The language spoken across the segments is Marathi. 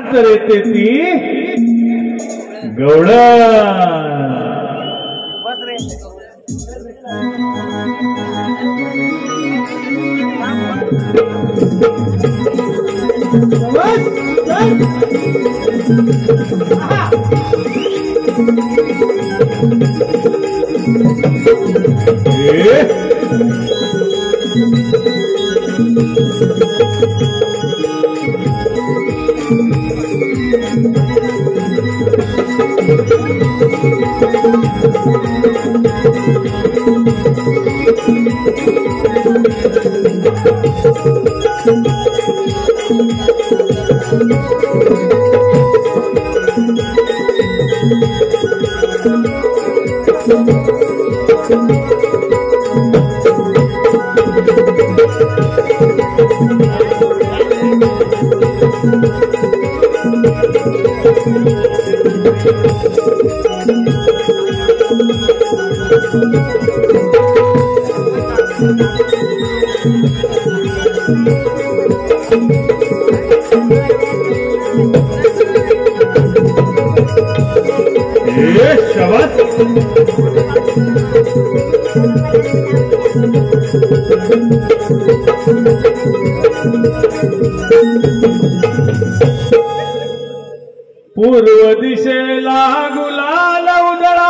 येते ती गवळ पूर्व दिशेला गुलाल उधळा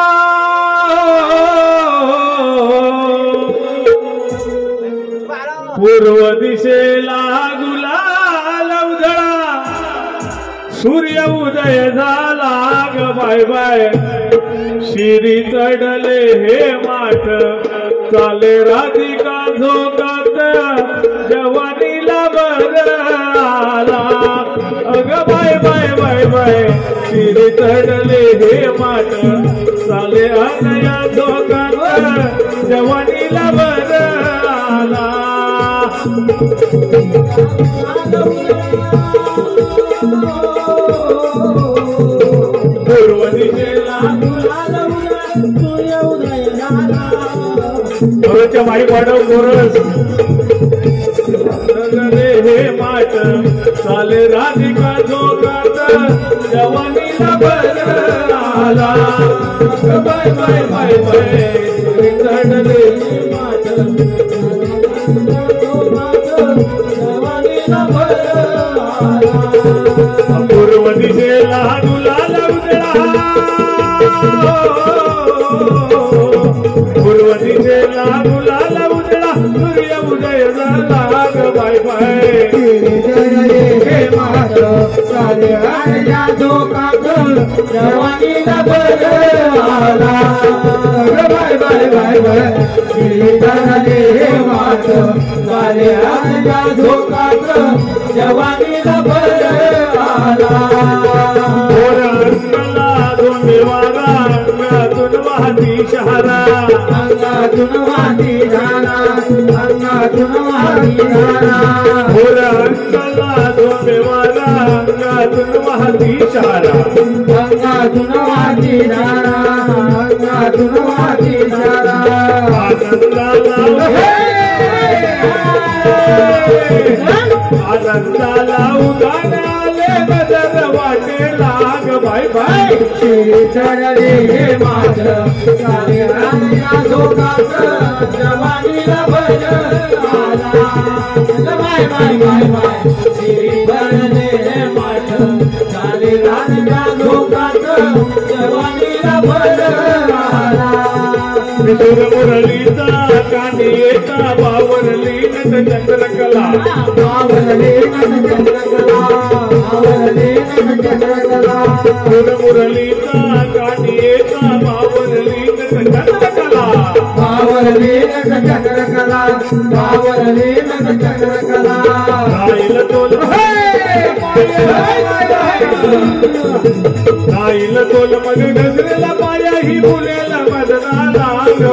पूर्व दिशेला गुलाल उधळा सूर्य उदय झाला ग बाय बाय शिरी चढले हे माठ चाले राधिका झोकात जवानीला बरला अग बाय बाय बाय बाय शिरी चढले हे माठ चाले अनया झोकात जवानीला बरला पूर्व दिशेला गोरच्या माई वाढव गोरस हे माठ चाले राधिका झोकात जवानीला बरला बाय बाय बाय बाय चढले माठ जवानीला बरला पूर्व दिशेला गुलाल उधळा पूर्व दिशेला गुलाल उधळा सूर्य उदय झाला ग बाय बाय हे माठ चाले राधिका झोकात जवानीला बरला बाय बाय बाय बाय चढले हे माठ चाले राधिका झोकात जवानीला बरला अंगातून वाहती शहारा अंगातून वाहती धारा अंगातून वाहती धारा अंगाला धोंडेवारा अंगातून वाहती शहारा अंगातून वाहती धारा अंगातून वाहती धारा आनंदाला उदानाले नजर वाटेला ग बाय बाय चढले हे माठ चाले राधिका झोकात जवानीला बरला बाय बाय बाय बाय चढले हे माठ चाले राधिका झोकात जवानीला बरला मुरलीचा कानी येता बावरली नट चंद्रकला बावरली नट चंद्रकला बावरली नट चंद्रकला मुरलीचा कानी येता बावरली नट चंद्रकला बावरली नट चंद्रकला बावरली नट चंद्रकला राहिल तोल राहिल तोल मग नजरेला पाया ही बोलेला मदनाला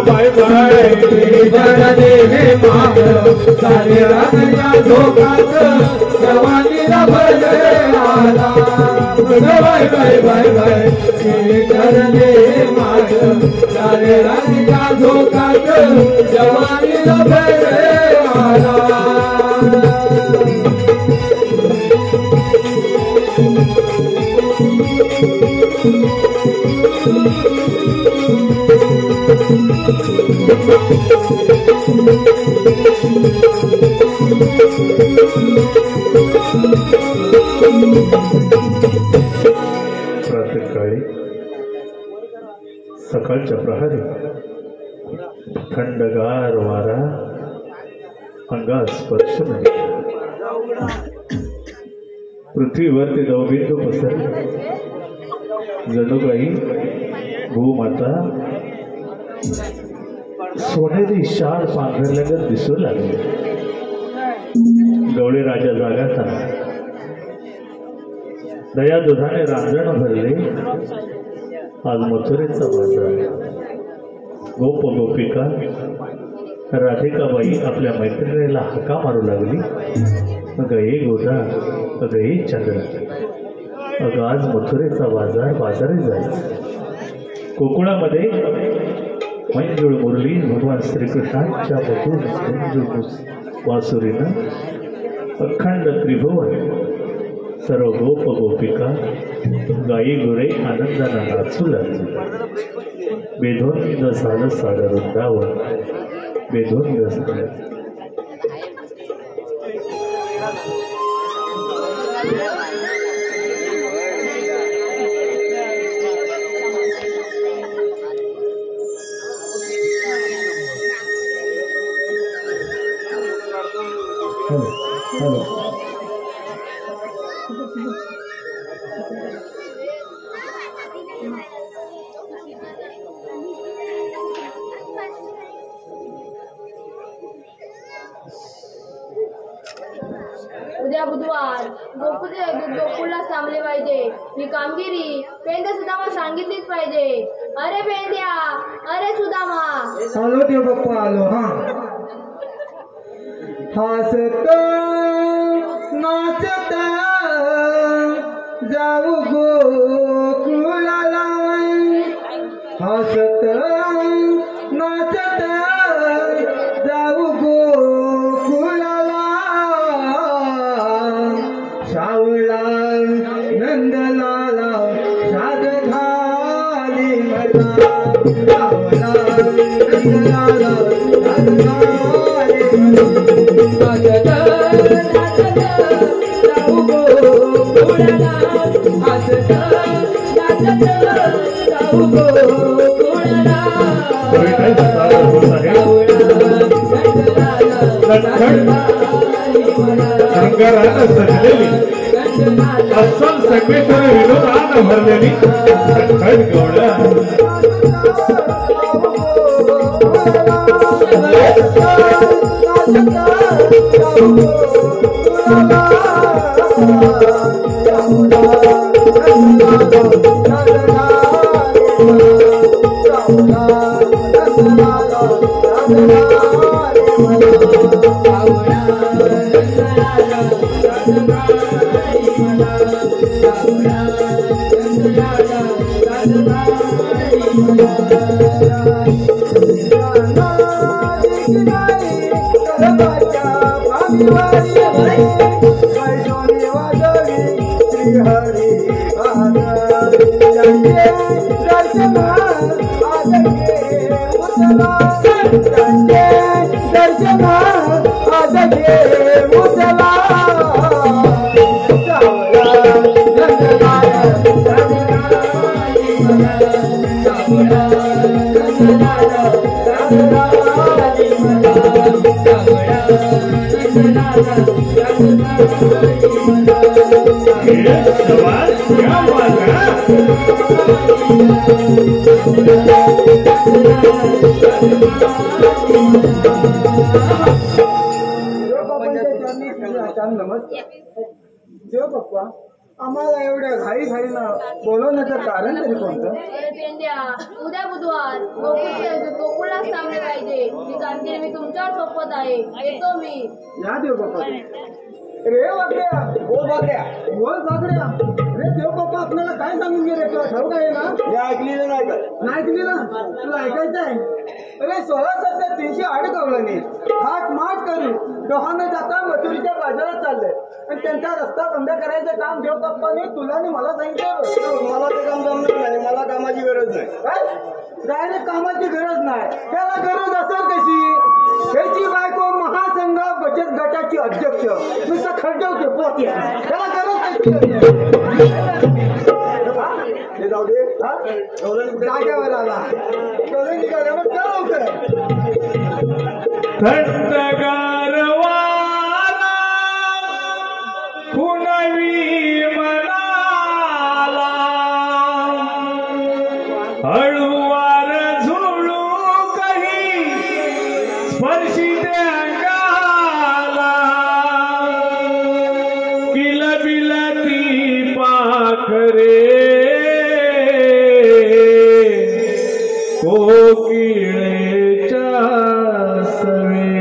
बाय बाय चढले हे माठ चाले राधिका झोकात जवानीला बरला बाय बाय बाय बाय चढले हे माठ चाले राधिका झोकात जवानीला बरला प्रातःकाळी सकाळच्या प्रहरी थंडगार वारा अंगात स्पर्श नाही. पृथ्वीवरती दवबिंदू पसरले. जणू काही भूमाता सोनेरी शाल पांघरल्यागत दिसू लागले. गवळी राजा जागा झाला. दया दुधाने रांजण भरले. आज मथुरेचा बाजार. गोप गोपिका राधिकाबाई आपल्या मैत्रिणीला हाका मारू लागली. अगं ये गोदा, अगं ये चंद्र, अगं आज मथुरेचा बाजार, बाजारी जायचं. कोकणामध्ये मंजुळ मुरली भगवान श्रीकृष्णांच्या मधून मंजुळ वासुरीनं अखंड त्रिभुवन सर्व गोप गोपिका गायी गुरे आनंदानं नाचू लागली. बेधुंद झालं सारं वृंदावन, बेधुंद झालं. उद्या बुधवार गोकुळला थांबले पाहिजे. ही कामगिरी पेंड्या सुदामा सांगितलीच पाहिजे. अरे पेंड्या, अरे सुदामा. आलो देव बाप्पा आलो. हसत नाचत जाऊ गोकुळाला. हसत नाचत जाऊ गोकुळाला. शावळा नंदलाला साध घाली मला. शावळा नंदलाला साध घाली मला. हसत नाचत जाऊ गोकुळाला. हसत नाचत जाऊ गोकुळाला. शंकरानं सजलेली अस्सल संगमेश्वरी विनोदानं भरलेली खट गवळा. देव बाप्पा, आम्हाला एवढ्या घाई घाईनं बोलवण्याचं कारण तरी कोणतं? उद्या बुधवार गोकुळलाच थांबले पाहिजे. ही कामगिरी मी तुमच्यावर सोपवत आहे. येतो मी. या देव बाप्पा. रे वागड्या, बोल बागड्या, बोल बागड्या. रे देव बाप्पा आपल्याला काय सांगून गेले? तुला ठाऊक आहे ना? ऐकलेलं नाही का? नाही ऐकलेलं? तुला ऐकायचं आहे? अरे 16 308 कवळणी थाट माट करू डोहानं जाता मजुरीच्या बाजारात चाललंय आणि त्यांचा रस्ता बंद करायचं काम देव बाप्पाने तुला आणि मला सांगितलं. मला ते काम जमणार नाही, मला कामाची गरज नाही. काय डायरेक्ट कामाची गरज नाही, त्याला गरज असेल कशी? त्याची बायको महासंघ बचत गटाची अध्यक्ष नुसतं खर्चवते पोटी, त्याला गरज कशी? हे जाऊ दे, जाग्यावर आला निघाल्या मग काय लवकर थंडगार वारा कुणवी मनाला हळूवार झुळू काही स्पर्शी अंगाला किलबिलती पाखरे कोकिळेच्या सवे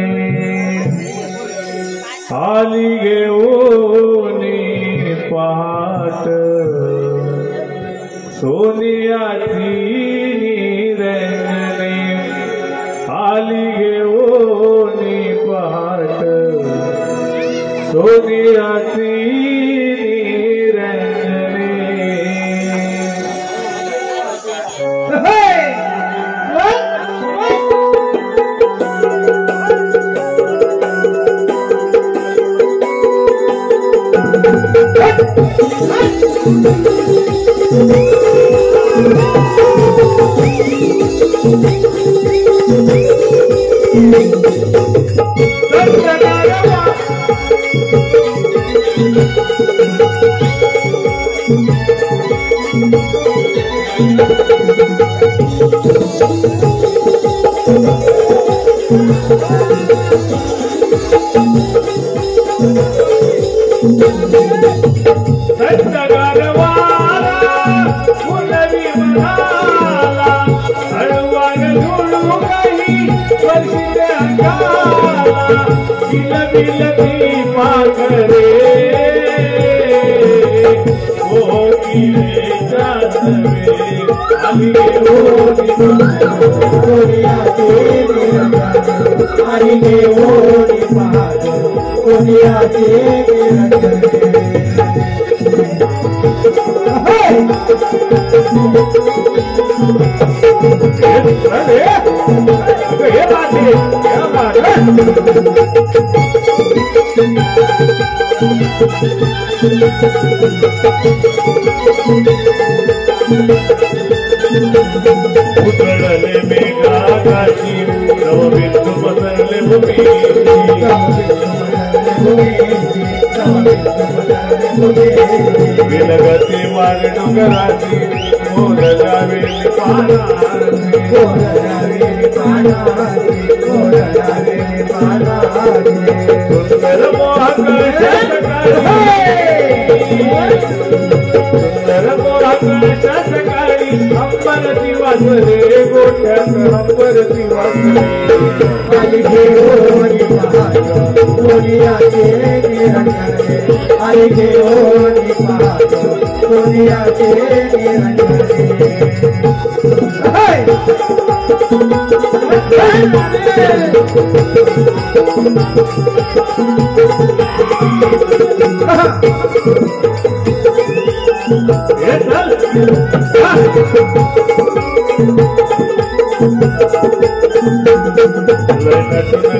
आली घेऊन पहाट सोनियाची निरंजने आली घेऊन पहाट सोनियाची उतरले मेघाकाशी नवबिंदू बदलले भूमी विलगती वार डोंगराची मोर जावेली सुंदर मोहक सुंदर मोहक सकाळी अंबरती वाजले गोठ्यात अंबरती वाजले आली घेऊन पहाट सोनियाचे निरंजने आली घेऊन पहाट सोनियाचे निरंजने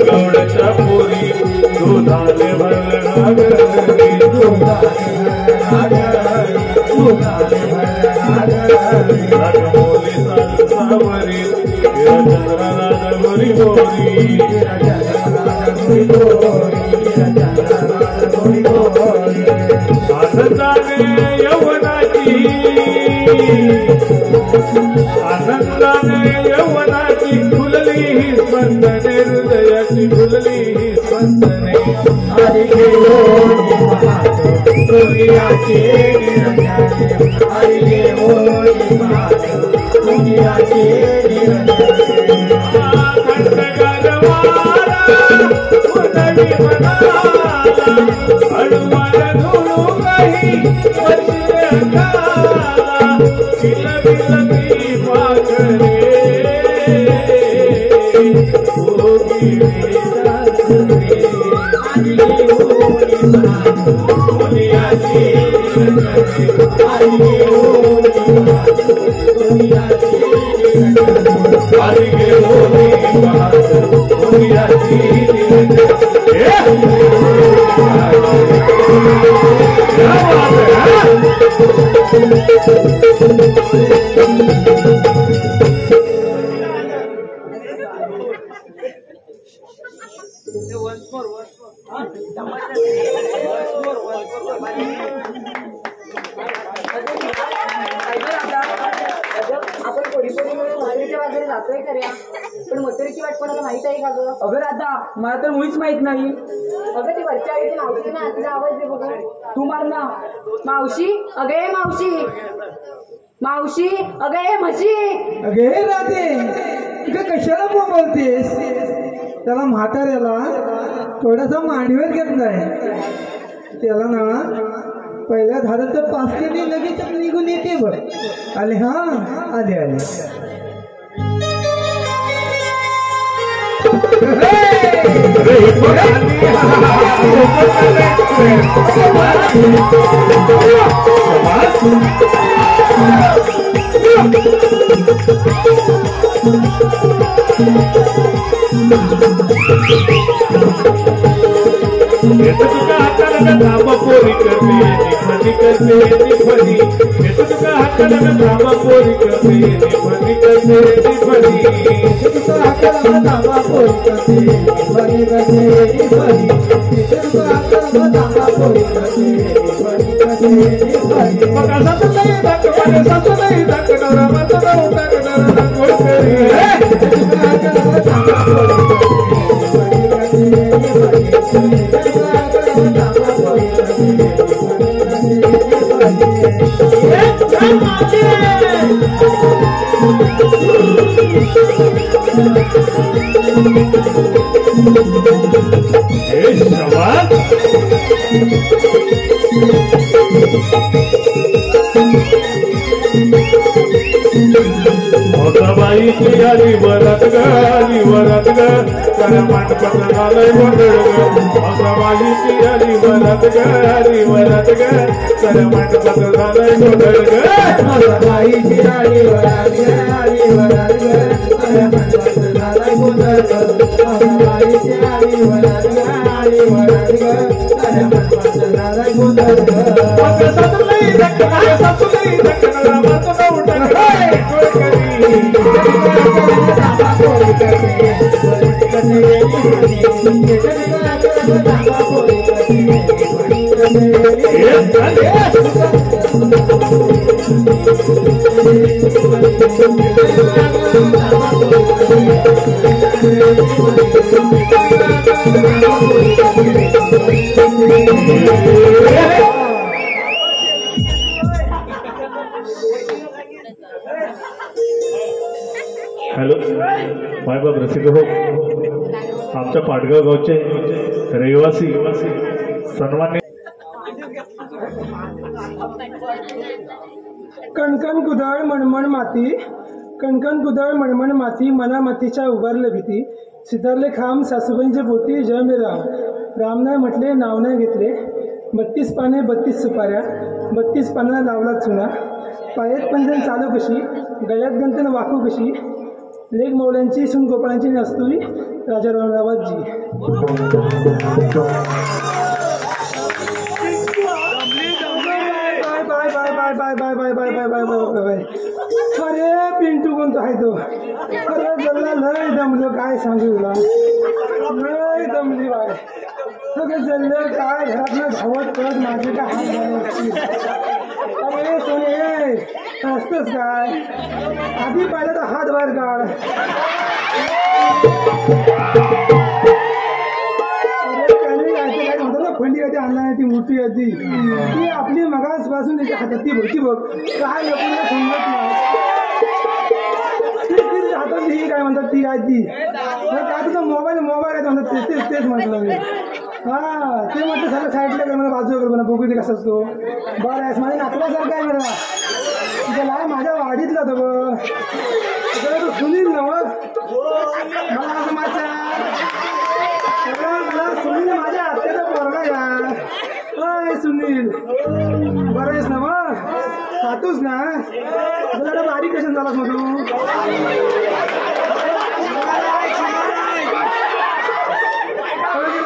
गौडच्या पोरी दुधाने भरणागरी राजमौली सावरी चंद्रनाथ गोरी गोरी आनंदाने यवनाची फुलली ही स्पंदने हृदयाची फुलली ही स्पंदने आली घेऊन पहाट सोनियाचे निरंजने आली घेऊन पहाट सोनियाचे निरंजने थंडगार वारा कुणवी मनाला हळूवार झुळू काही स्पर्शी अंगाला किलबिलती पाखरे आपण कोणी मिळून मथुरेच्या बाजूने जातोय खऱ्या, पण मथुरेची वाट कोणाला माहित आहे का ग? अगं राधा, मला तर मुळीच माहित नाही. अगं ती वरच्या वेळी मावशी ना, तिचा आवाज दे बघा. तू मार ना. मावशी, अगे मावशी, मावशी, अगे म्हशी. अगे राधे, तुका कशाला बोलतेस? त्याला म्हाताऱ्याला थोडासा मांडीवर घेतलाय. त्याला ना पहिल्या धाराचं पास केली लगेच निघून येते बघ. आले हा, आले आले. तुका हाताला धामा पोरी करते निफानी करते निफानी. तुका हाताला धामा पोरी करते निफानी करते निफानी. तुका हाताला धामा पोरी करते निफानी करते निफानी. तुका हाताला धामा पोरी करते निफानी करते निफानी. मग असं नाही दाखवणार, असं नाही दाखवणार, माझं नाव दाखवणार दाखव करी. तुका हाताला धामा पोरी करते निफानी करते निफानी. बाईची आली वरात ग, आली वरात ग, त्याला मांडपत्र झालंय गोंधळ ग. बाईची आली वरात ग, आली वरात ग, त्याला मांडपत्र झालंय गोंधळ ग. बाईची आली वरात ग, आली वरात ग, त्याला मांडपत्र झालंय गोंधळ ग. बाईची आली वरात ग, आली वरात ग, त्याला मांडपत्र झालंय गोंधळ ग. सासूलाही धक्कणार, सासूलाही धक्कणार, माझं नाव टाकणार गोळ करी. हॅलो मायबाप रसिक हो, आमच्या पाटगाव गावचे रहिवासी सन्मान्य कणकण कुदळ मणमण माती, कणकण कुदळ मणमण माती, मना मातीच्या उभारले भीती. सितारले खांब सासूबाईंचे पोटी, जय मे राम. राम नाही म्हटले, नाव नाही घेतले. 32 पाने 32 सुपाऱ्या, 32 पानाला लावला चुना. पायात पंजन चालू कशी, गळ्यात गंतन वाकू कशी. लेख मौल्यांची सून गोपाळांची नसतुरी, राजा रामरावाजी. Bye bye bye bye bye bye bye bye bye bye bye. अरे पिंटू कोणता आहे तो? अरे जल्ला लय दमलो, काय सांगू तुला, लय दमली बाय. सगळे जल्लं काय घरातनं धावत करत माझे काय हात घालायची. अरे सोने असतंच काय, आधी पाहिलं तर हात बाहेर काढ. फंडी कधी आणला नाही, ती मोठी आधी ती आपली मगासपासून त्याच्या हातात ती भरती बघ, काय लोकांना समजत नाही. तिच्या हातात ही काय म्हणतात, ती काय ती काय तुझा मोबाईल आहे म्हणतात, तेच म्हटलं मी. हा ते म्हटलं सगळं साईडला काय मला बाजू कर, बघू ते कसं असतो. बरं आहेस माझ्या नातवासारखं आहे मला, त्याला माझ्या वाडीतला तो बघ, तो सुनील ना मग मला असं माझा सुनील माझ्या आत्याचा पोरगा या. अय सुनील बरं आहेस ना मग, खातोस ना, तुला बारीक कशाने झालास मग तू.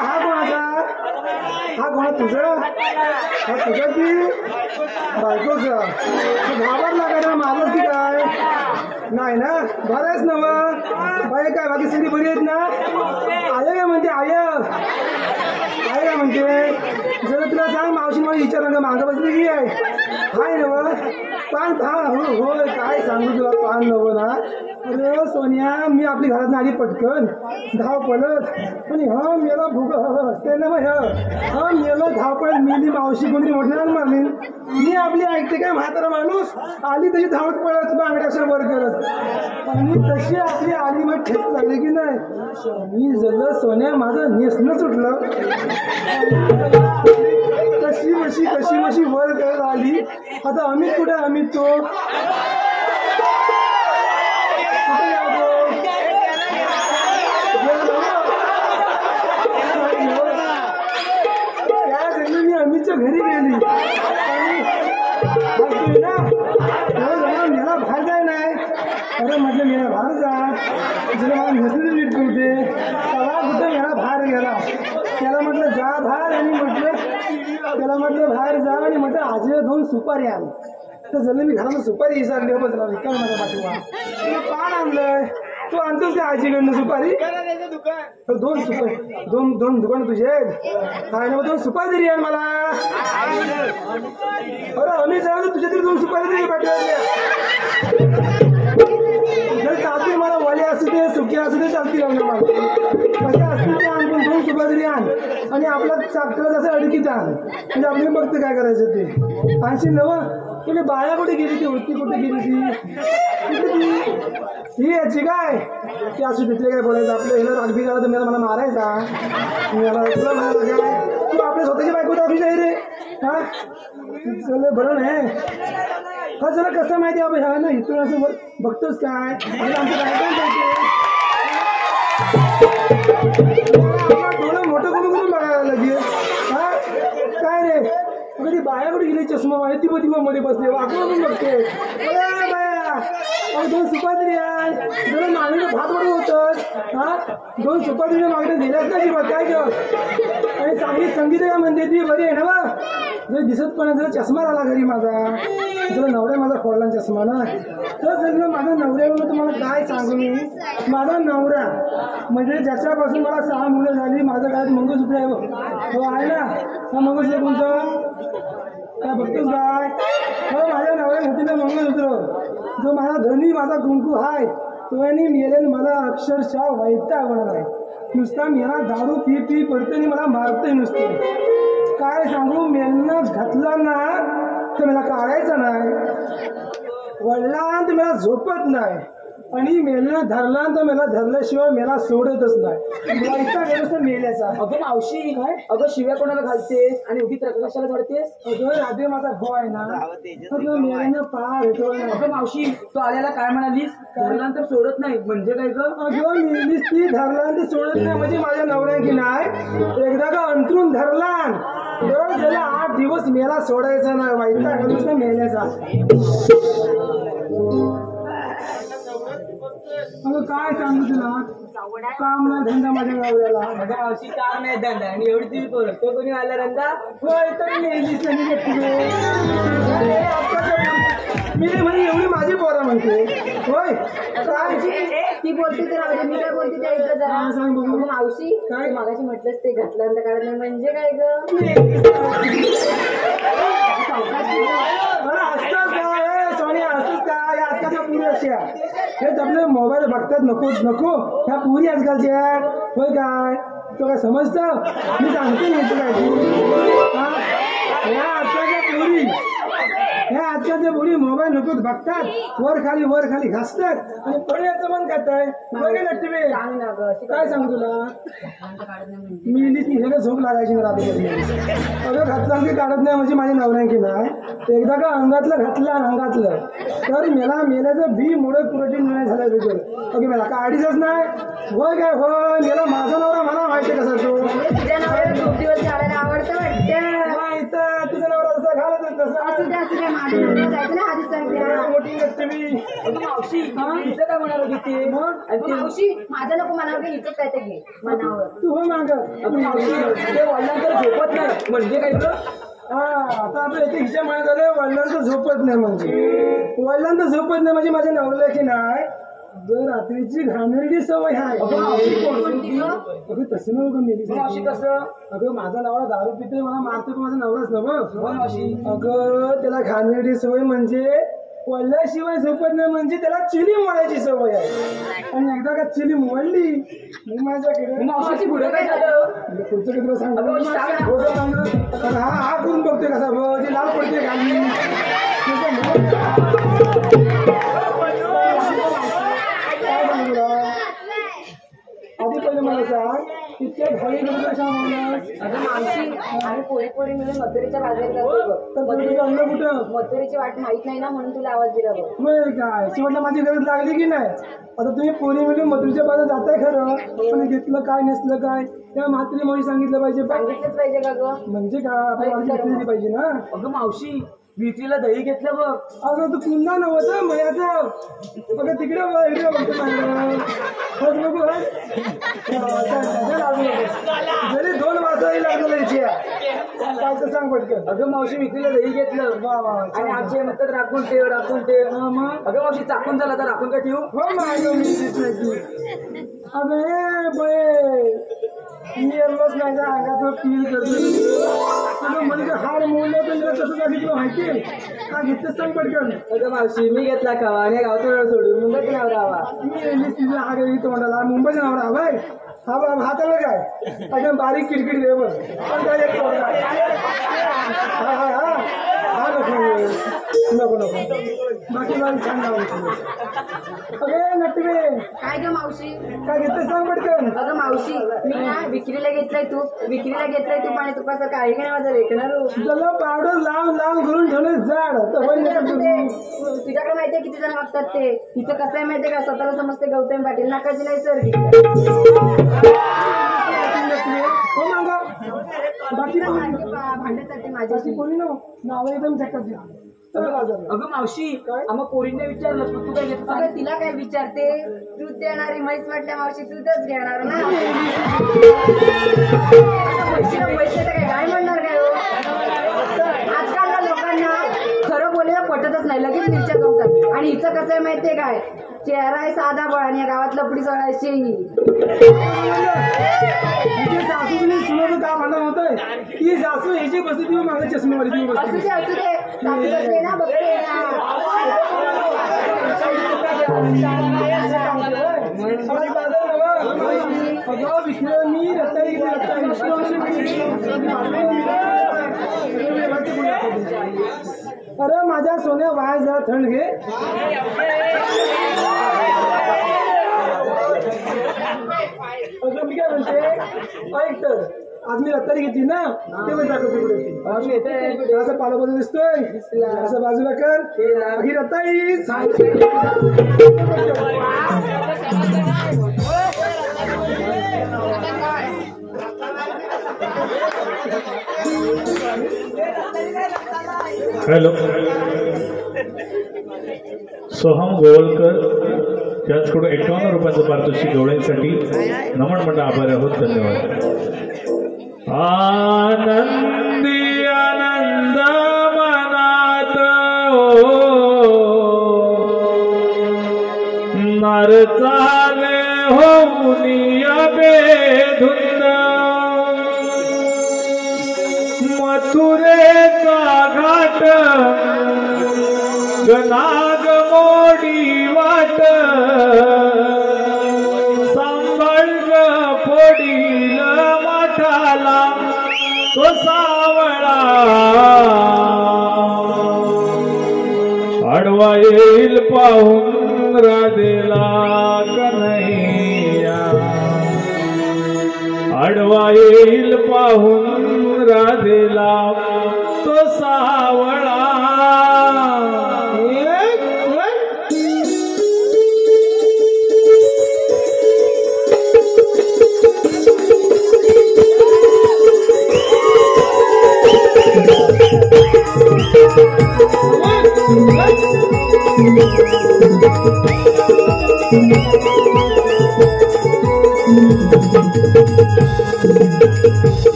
हा कोणाचा, हा कोणा तुझं, हा तुझं की बायकोच तू घाबरला काय ना माझं की काय नाही ना बरंच नव बाय काय बाकी सगळी बरी आहेत ना आय काय म्हणते आय काय म्हणते जरा तुला सांग मावशी मला विचार मागं बसली की आहे हाय नव पान हो काय सांगू तुला पान नव ना अरे सोनिया मी आपली घरात आली पटकन धाव पळत पण हा मेला भूक असते ना मग हा मेला धाव पळत मेली मावशी कोणतरी मोठ्या मारली मी आपली ऐकते काय म्हातारा माणूस आली तशी धावत पळत बांगड्याच्या वर करत आणि तशी आपली आली मग ठेच लागली की नाही मी जर सोन्या माझं नेसणं सुटलं कशी मशी वर करत आली आता अमित कुठे अमित तो मी अमितच्या घरी गेली मला बाहेर जाय नाही अरे म्हटलं मी बाहेर जा जरा मला नेसली नीट ठेवते तेव्हा कुठं मला बाहेर गेला त्याला म्हटलं जा बाहेर आणि त्याला म्हटलं बाहेर जा आणि म्हटलं आजीला 2 सुपारी आण तर जर मी घराला सुपारी विचारली बसला रिकाम माझ्या पाठीवा तुला पान आणलंय तू आणतोस का आजीकडनं सुपारी 2 सुपारी दोन दुकान तुझे आहेत आणि मग 2 सुपारी तरी आण मला अरे आम्ही जाऊ तुझ्या तरी 2 सुपारी तरी पाठवल्या जर चालते मला वाले असू दे सुकी असू दे चालतील मला कशा असतील ते आण पण 2 सुपारी तरी आण आणि आपला चाकला जसं अडकीत आण म्हणजे आपल्याला बघते काय करायचं ते आणशील नवं तुला बाया कुठे गेली ती होती कुठे गेली ती ही याची काय ती असू तिथले काय बोलायचं आपलं ह्याला रागबी करा तर मला मारायचा मला तुला म्हणायला काय तू आपल्या स्वतःची बायको टाकली नाही रे हा चल बरं नाही हा चला कसं माहिती आहे ह्या ना इथून असं बघतोच काय आमचं डोळं मोठं करून बघायला लागेल हा काय रे कधी बाया कुठे गेली चष्मा माहिती ती मध्ये बसले वाकून बघते बाया 2 सुपारी आण जरा मागणं भात वडे होतंस हा 2 सुपारी मागणं दिल्यास ना की काय गं आणि चांगली संगीत का म्हणते ती बरी आहे ना बा जर दिसत पण जरा चष्मा आला घरी माझा जरा नवऱ्या माझा फोडला चष्मा ना तर सगळं माझा नवऱ्यावर तुम्हाला काय सांगू मी माझा नवरा म्हणजे ज्याच्यापासून मला 6 मुलं झाली माझं काय मंगळसूत्र आहे हो आहे ना हा मंगळसूत्र तुमचं काय बघतोस काय हो माझ्या नवऱ्या घातलेलं मंगळसूत्र जो माझा धनी माझा कुंकू हाय तो यांनी मेलेन मला अक्षरशः वैतागणार नाही नुसता मेला दारू पी पडते आणि मला मारतंय नुसतं काय सांगू मेलनं घातलं ना तर मला काढायचं नाही वडला तर मला झोपत नाही आणि मेलनं धरला तर मला धरल्याशिवाय मला सोडतच नाही वैताग नुसतं मेल्याचा अगं मावशी काय अगं शिव्या कोणाला घालतेस आणि उगीच कशाला काढतेस अगं राधे माझा भाऊ आहे ना अगं मेल्यानं पार येतो अगं मावशी तू आल्याला काय म्हणालीस धरल्यानंतर सोडत नाही म्हणजे काय गं अगं मेलीस ती धरल्यानंतर सोडत नाही म्हणजे माझ्या नवऱ्या की नाही एकदा का अंतरून धरला तर त्याला 8 दिवस मेला सोडायचा नाही वैताग नुसतं मेल्याचा अगं काय सांगू तुला काम नाही धंदा माझ्या नवऱ्याला अगं मावशी काम नाही धंदा आणि एवढी तुम्ही करत तो कोणी आला धंदा होय तर मेलीस मी म्हणजे एवढी माझी पोरं म्हणते होय काय ती बोलते तर राहू दे, मी काय बोलते ते ऐकत जरा सांग बघू मावशी काय? मागाशी म्हटलंच ते घातल्यानंतर काढत नाही म्हणजे काय ग असताच काय सोनिया असतच काय आजकालच्या पुरी अशा हे आपले मोबाईल बघतात नको ह्या पुरी आजकालच्या होय काय तो काय समजतं मी सांगते नाही काय ह्या आजकालच्या पुरी मोबाईल नको बघतात वर खाली घासतात आणि पडण्याचं मन करताय काय सांगू तुला मिलीच नाही झोप लागायची ना रात्री अगं घातलं की काढत नाही म्हणजे माझ्या नवऱ्याने नाही एकदा का अंगातलं तर मेल्याचं बी मुळे प्रोटीन नाही झालं बिलकुल ओके मला का अडीचच नाही होय काय होय मेला माझा नवरा मला माहिती कसा तो तुझ्या नवऱ्याला खूप दिवस घालायला आवडतं वाटतं माहित तुझा नवरा जसा घालतच तसं असू द्या माझ्या नवऱ्याला जायचं ना आधीच सांगते मोठी व्यक्ती मी मावशी हिचं काय म्हणाल होती ते मावशी माझं नको मनावर हिचं काय ते घे मनावर तू हो माग मावशी ते वडिलांतर झोपत नाही म्हणजे काय आता आपल्या इथे हिच्या म्हणत झालं वडिलांचं झोपत नाही म्हणजे माझ्या नवऱ्याला की नाही जर रात्रीची घाणेरडी सवय आहे. अगं तसं नव्ह का मेली मावशी कसं? अगं माझा नवरा दारू पिते मला मारतो माझा नवराच नव. अगं त्याला घाणेरडी सवय म्हणजे वळल्याशिवाय झोपत नाही म्हणजे त्याला चिली मोडायची सवय आहे. आणि एकदा का चिली मोडली मी माझ्याकडे मावशीची पुढे काय झालं? पुढचं किती सांग हा करून बघतोय कसा जे लाल पडते घाली आधी पहिले मला सांग इतक्या घाई कशा अगं मावशी आम्ही पोरी पोरी मिळून मथुरेच्या बाजारात जातो. अन्न कुठं मथुरेची वाट माहित नाही ना म्हणून तुला आवाज दिला बघ. होय काय शेवटला माझी गरज लागली की नाही. आता तुम्ही पोरी मिळून मथुरेच्या बाजार जाताय खरं पण घेतलं काय नसलं काय त्या म्हात्री मुली सांगितलं पाहिजे. सांगितलंच पाहिजे का गं? म्हणजे काय आपण घेतली पाहिजे ना. अगं मावशी विक्रीला दही घेतलं बघ. अगं तू पुन्हा नव्हतं मयाचं अगं तिकडे इकडे बघतो नको जरी 2 वाजताही लागलं याची काय तर सांग पटकन. अगं मावशी विक्रीला दही घेतलं आणि आमचे म्हणतात राखून ठेव मग अगं मावशी चाकून झाला तर राखून का ठेवू? हो माझं मी अगं बये मी एवढंच नाही का अंगाचं फील करतो म्हणजे हार मोडलं तर कसं झाली तुला माहिती का घेतलं सांग पटकन. अगं मावशी मी घेतला खावा आणि गावचा वेळ सोडून मुंबईचा नवरा हवा. मी तिथे हा गेली तोंडाला मुंबईचा नवरा हवाय हा चाललं काय अगं बारीक किटकिट दे बस हा नको बाकी मला छान लावून अगे नटवे काय गं मावशी? काय घेतलं सांग पटकन. अगं मावशी मी ना विक्रीला घेतलाय तूप आणि तुपासारखं आहे का नाही माझं रेखणार. तुला पावडर लावून घालून ठेवलं झाड तुझ्याकडे माहितीये किती जण वागतात ते. तिचं कसं आहे माहितीये का स्वतःला समजते गौतम पाटील नाकाची नाही सर हो मागा बाकी भांडण्यासाठी माझ्याशी. कोणी नाव एकदम चक्कर द्या. अगं मावशी आम्हा पोरींना विचारलं पण तू काय घेतलं? अगं तिला काय विचारते तूच देणारी म्हैस म्हटल्या मावशी तुझच घेणार ना. पैसे तर काय म्हणणार काय हो? आजकालच्या लोकांना खरं बोलायला पटतच नाही लगेच मिरच्या जमतात. आणि हिचं कसं आहे माहितीये काय चेहरा आहे साधा बळ आणि या गावात लपडी सळायची ही सासू सुनाचं काम म्हणणं होतंय की सासू ह्याची बसली तुम्ही माझ्या चष्मेवाली असू दे सासू बसते ना बघते अरे माझ्या सोन्या वाया जरा थंड घे. मी काय म्हणते ऐक तर आज मी रत्तारी घेतली ना ते पण दाखवते असं पालाबाजू दिसतोय असं बाजूला कर ही रत्तारी हॅलो सोहम गोवलकर त्यांच्याकडून 51 रुपयाचं पारितोषिक डोळ्यांसाठी नमन म्हणणं आभारी आहोत. धन्यवाद. आनंदी आनंद मनात नर चाले होऊनिया बेधुंद मथुरेचा घाट गनाग मोडी वाट सांभाळ फोडील माठाला तो सावळा आडवा येईल पाहून राधेला कन्हैया आडवा येईल पाहून राधेला तो सावळा.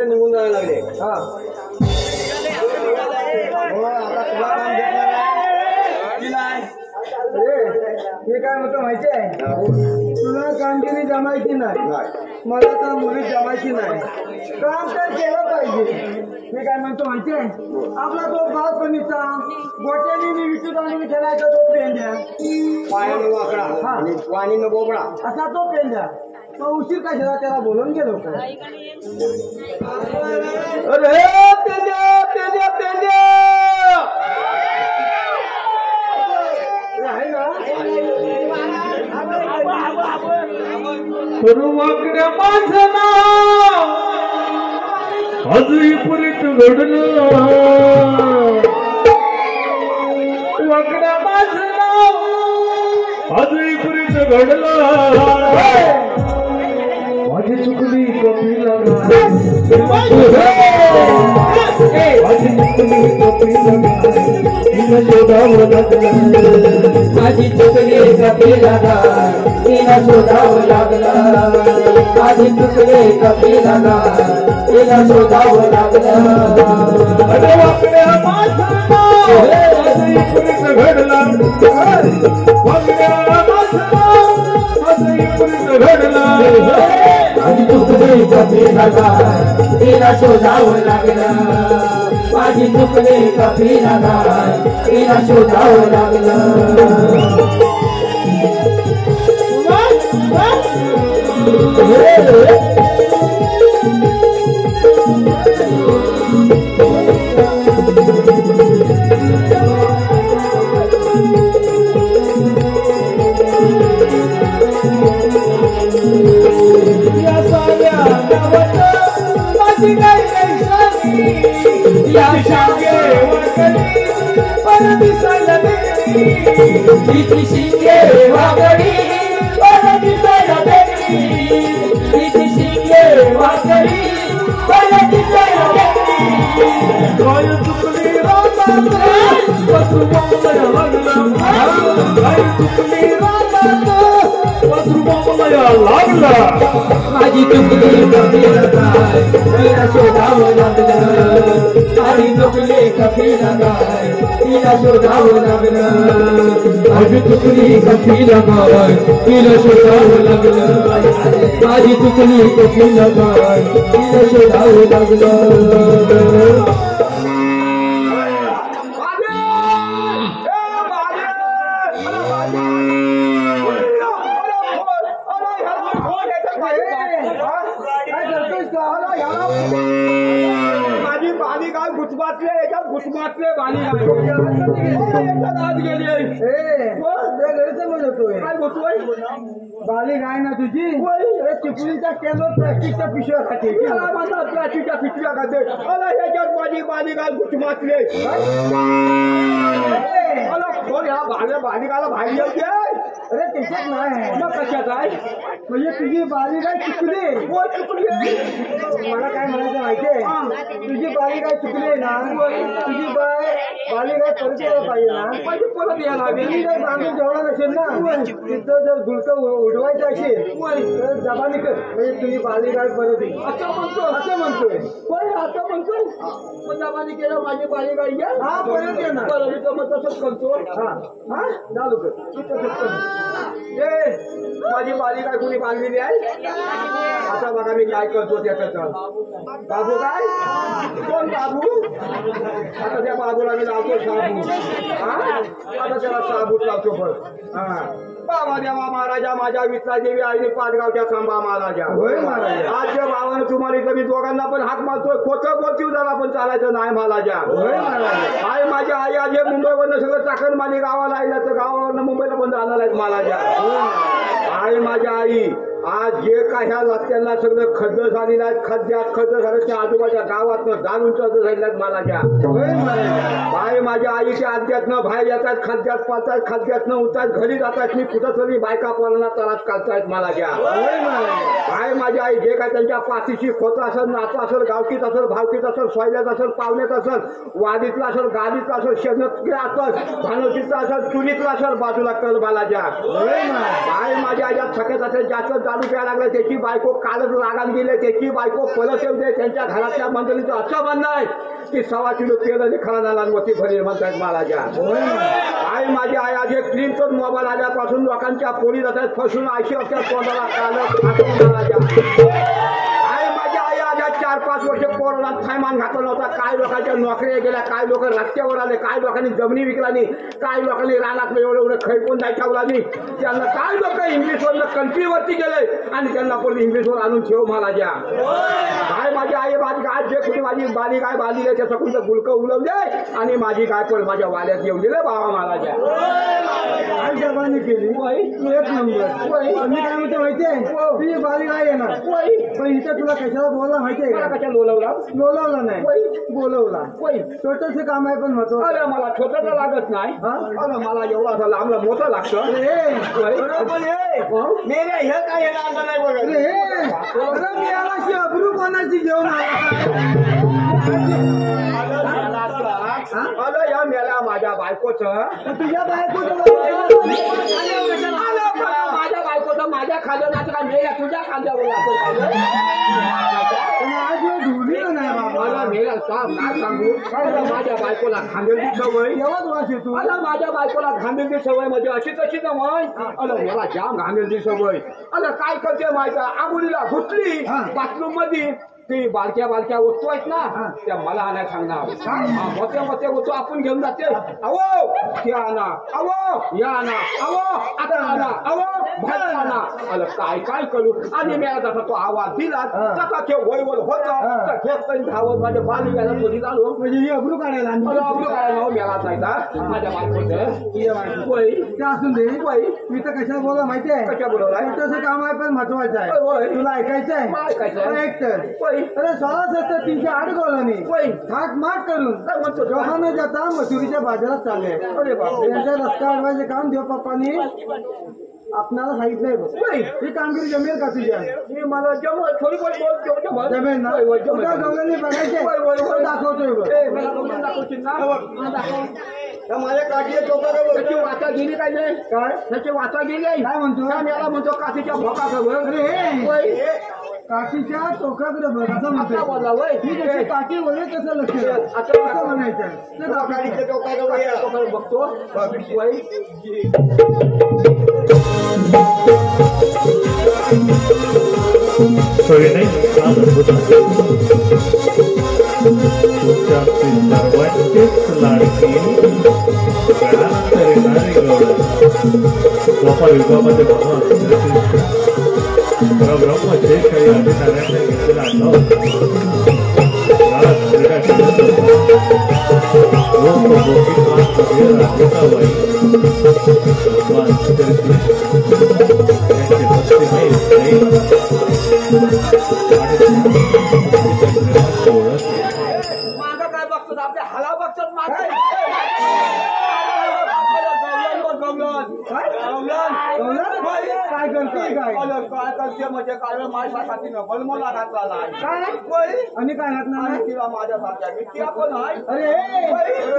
निघून जायला लागले मी काय म्हणतो माहिती आहे तुला कामगिरी जमायची नाही मला तर मुली जमायची नाही काम तर केलं पाहिजे मी काय म्हणतो माहिती आहे आपला तो बालपणीचा गोट्याने विद्युत आणि खेळायचा तो पेंड्या पायाने वाकडा आणि वाणीनं बोबडा असा तो पेंड्या मग उशीर कशाला त्याला बोलून गेलो का? अरे पेंड्या पेंड्या पेंड्या आहे ना वाकड्या माझं नाव आजही पुरीत घडलं वाकड्या माझं नाव आजही पुरीत घडलं माझी चुकली कपिला माझी चुकली कपिला तिला शोधावं लागलं माझी चुकली कपिला तिला शोधावं लागलं माझी चुकली कपिला तिला शोधावं लागलं अरे वाकड्या माझं नाव आजही पुरीत घडलं वाकड्या माझं नाव आजही पुरीत घडलं माझी चुकली कपिला तिला शोधावं लागलं माझी चुकली कपिला तिला शोधावं लागलं या शांगे वाकडी पर दिसायला वेगळी तिची शिंगे वाकडी पर दिसायला वेगळी तिची शिंगे वाकडी पर दिसायला वेगळी काय चुकली रानात वासरू बोंबलाया लागलं काय चुकली रानात वासरू बोंबलाया लागला माझी चुकली कपिला तिला शोधावं लागलं माझी चुकली कपिला तिला शोधावं लागलं माझी चुकली कपिला तिला शोधावं लागलं माझी चुकली कपिला तिला शोधावं लागलं माझी बालिका घुसमाटले याच्यात घुसमाटले बालिका आज गेली गैरसमज होतोय काय होतोय बालिका आहे ना तुझी चिपळीच्या केंद्र प्लास्टिकच्या पिशव्या खाते प्लास्टिकच्या पिशव्या खाते याच्यात माझी बालिका घुसमाटले ह्या बालिकाला बाहेर येते अरे त्याच्यात नाही मग कशात आहे म्हणजे तुझी बालिका चुकली मला काय म्हणायचं माहितीये तुझी बालिका चुकली ना तुझी बालिका परत यायला पाहिजे ना परत यायला जर बांधून जेवढा नसेल ना तिथं जर गुलकं उडवायचं असेल तर जबानी कर म्हणजे तुझी बालिका परत येईल असं म्हणतोय पण असं म्हणतोय मग जबानी केलं माझी बालिका येईल हा परत येणार मग तसंच करतो हा चालू कर माझी बालिका कुणी बांधलेली आहे आता बघा मी काय करतो त्याचं बाबू काय कोण बाबू आता त्या बाबूला मी लावतो साबू आता त्याला साबूत लावतो पण बाबा देवा महाराजा माझ्या विठला देवी आईने पाटगावच्या खांबा महाराजा आज त्या भावानं तुम्हाला इथं मी दोघांना पण हाक मारतोय खोटं बोलती उद्याला पण चालायचं नाही महाराजा आई माझ्या आई आज मुंबईवरनं सगळं चाकण माझी गावाला आलं तर गावावरनं मुंबईला पण जाणार आहेत महाराजा आई माझ्या आई आज जे काय ह्या रस्त्यांना सगळं खड्ड झालेलं आहे खड्ड झालं त्या आजूबाजूच्या गावातनं जाणून झालेल्या महाराजा आई माझ्या आईच्या आद्यातनं बाहेर येतात खड्ड्यात पाळतात खड्ड्यातनं उठतात घरी जातात मी कुठं तरी बायका पोरांना त्रास करतायत महाराजा आई माझ्या आई जे काय त्यांच्या पाठीशी खोत असेल नातं असेल गावकीत असेल भावकीत असेल सोयल्यात असेल पावण्यात असेल वाडीतला असेल गाडीतला असेल शेणतला असेल भानोशीतला असेल चुलीतला असेल बाजूला कर महाराजा आई माझ्या आईच्या थकेत असेल जास्त दारू प्यायला लागलं त्याची बायको कालच रागात गेले त्याची बायको परत येऊ दे त्यांच्या घरातल्या मंडळीचं असं म्हणणं आहे की 1.25 किलो तेल लिखाणाला मोठी भरी म्हणतात महाराजा आई माझी आई आज एक क्लीनच मोबाईल आल्यापासून लोकांच्या पोरी जातात फसून 80 वर्षात तोंडाला काल महाराजा आई माझी आई आज 4-5 वर्ष कोरोनात थैमान घातला नव्हता, काय लोकांच्या नोकऱ्या गेल्या, काय लोक रस्त्यावर आले, काय लोकांनी जमिनी विकला नाही, काय लोकांनी रानात एवढं एवढं खैपून नाही ठेवला नाही. त्यांना काय लोक इंग्लिशवरनं कंट्रीवरती गेले आणि त्यांना पण इंग्लिशवर आणून ठेव मला द्या. काय माझी आई माझी गाय जे कुठे माझी बाली काय बांधली त्याचं कुठं गुलकं उलवले आणि माझी गाय पण माझ्या वाल्यात येऊन दिले बाबा मला द्या. काय जबानी केली तू एक नंबर. मी काय म्हणते माहितीये तुझी बारी काय येणार पण इथं तुला कशाला बोलला माहितीये का? कशा लोलवला बोलवला नाही बोलवला. छोटस काम आहे पण महत्वाचं. अरे मला छोटं लागत नाही. अरे मला एवढा असं लांबला मोठं लागतं. मेरे हे काय नाही बघ. अरे मी आला अब्रू कोणाची जेवण अरे या मेला माझ्या बायकोचं तुझ्या बायकोचं माझ्या बायकोचं माझ्या खांद्यावर का मेल्या तुझ्या खांद्यावर आज ढोलीलं नाही बाबा. मला मेला काय सांगू. माझ्या बायकोला खांदेली सवय एवढाच वास येतो. मला माझ्या बायकोला घामेलची सवय म्हणजे अशी तशी ना मग अरे मला जाम घामेलची सवय. अरे काय करते माहिती आंघोळीला घुसली बाथरूम मध्ये ती बारक्या बारक्या वस्तू आहेत ना त्या मला आणायला सांगणार. मोठ्या मोठ्या वस्तू आपण घेऊन जाते. अहो त्या आणा, अहो या आणा, अहो आता आणा, अहो भाजी आणा. अरे काय काय करू. आणि मी जसा तो आवाज दिला तसा ते वयवर होता तर घेत धावत माझ्या बाली गेला थोडी चालू म्हणजे अब्रू काढायला अब्रू काढायला मेला जायचा माझ्या बायकोचं असून दे. मी तर कशाला बोला माहितीये कशा बोलवलाय. छोटस काम आहे पण महत्वाचं आहे. तुला ऐकायचं आहे एक तर अरे 16,308 गोलांनी थाट माट करून जोहाना जाता मथुरीच्या बाजारात चालले. त्यांच्या रस्ता अडवायचे काम देवपापांनी आपणाला सांगितलंय. ही कामगिरी जमेल का तुझ्या? मला जमेल ना. तुझ्या गवल्याने बघायचे दाखवतोय माझ्या काठीच्या चौकाजवळ त्याची वाचा गेली काय नाही. काय त्याची वाचा गेली काय म्हणतो. मला म्हणतो काठीच्या भोकाजवळ काठीच्या टोकाकडे बघ असं म्हणतो. बोलला वय मी जशी काठी वळे कसं लक्ष आता म्हणायचं काठीच्या चौकाजवळ बघतो. नाही तुमच्या सर्वांचेच लाडकी गणानंतर येणारे गौड गोपाल युगामध्ये ब्रह्म जे काही आदिनारायण घेतलेला माझं काय बघतो आपल्या हाला बघतात माझं काय करते काय करते म्हणजे काय माझ्यासाठी बलमोला घातला आणि काय घातला किंवा माझ्यासारख्या मी पण आहे. अरे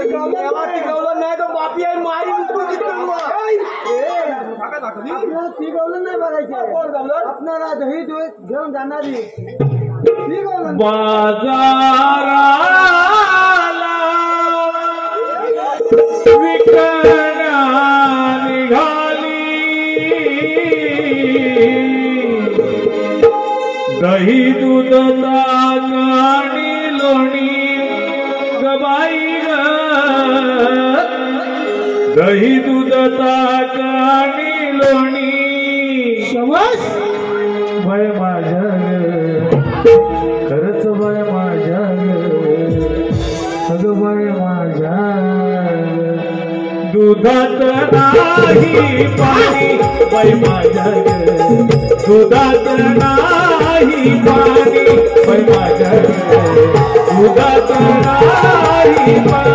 टिकवलं नाही तर बापी आहे मारी ती गवलं नाही बघायची. कोण गवलं आपणाला दही घेऊन जाणारी ती गवलं. बाजाराला विकण्या निघाली दही दूध ताक आणि लोणी गबाई ग दही दूध ताक आणि लोणी समज भय माझ्या खरंच बाय माझ्या अगं बाय माझ्या दुधात नाही पाणी बाय माझ्या दुधात नाही पाणी बाय माझ्या दुधात नाही पाणी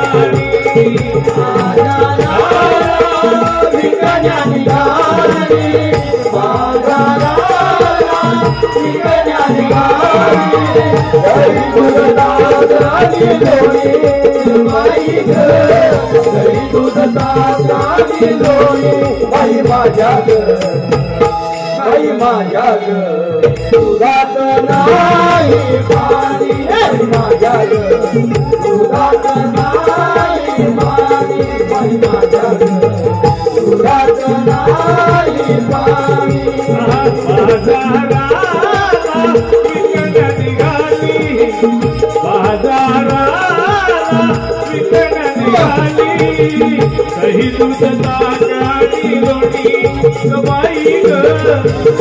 माझ्या दुधात नाही पाणी माझ्या दुधात नाही पाणी माझ्या दुधात नाही पाणी बाजाराला विकण्या निघाली दही दूध ताक आणि लोणी बाई ग